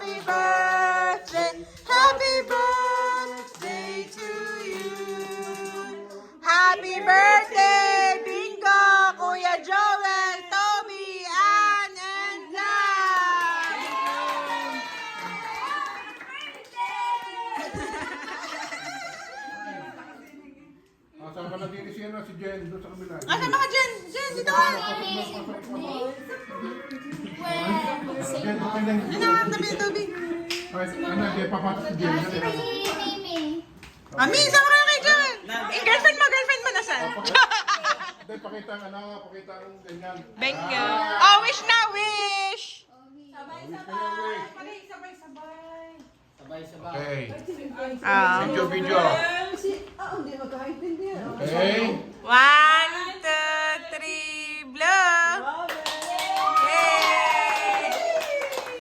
Happy birthday, happy birthday to you. Happy birthday, Bingo, Kuya Joel, Toby, Ann, and Zach. Saan ka naging siya si Jen doon sa kabila? Asa mga Jen? Jen, dito ka. Jen, okay lang. Yun na, tabi ni Toby. Ay, ano, Jen, papatos si Jen. Ami, sama kayo kay Joel. Eh, girlfriend mo nasaan? Hindi, pakita ang ano, pakita ang ganyan. Bingo. Oh, wish na, wish. Okay. Ah. Video. Okay. Wow.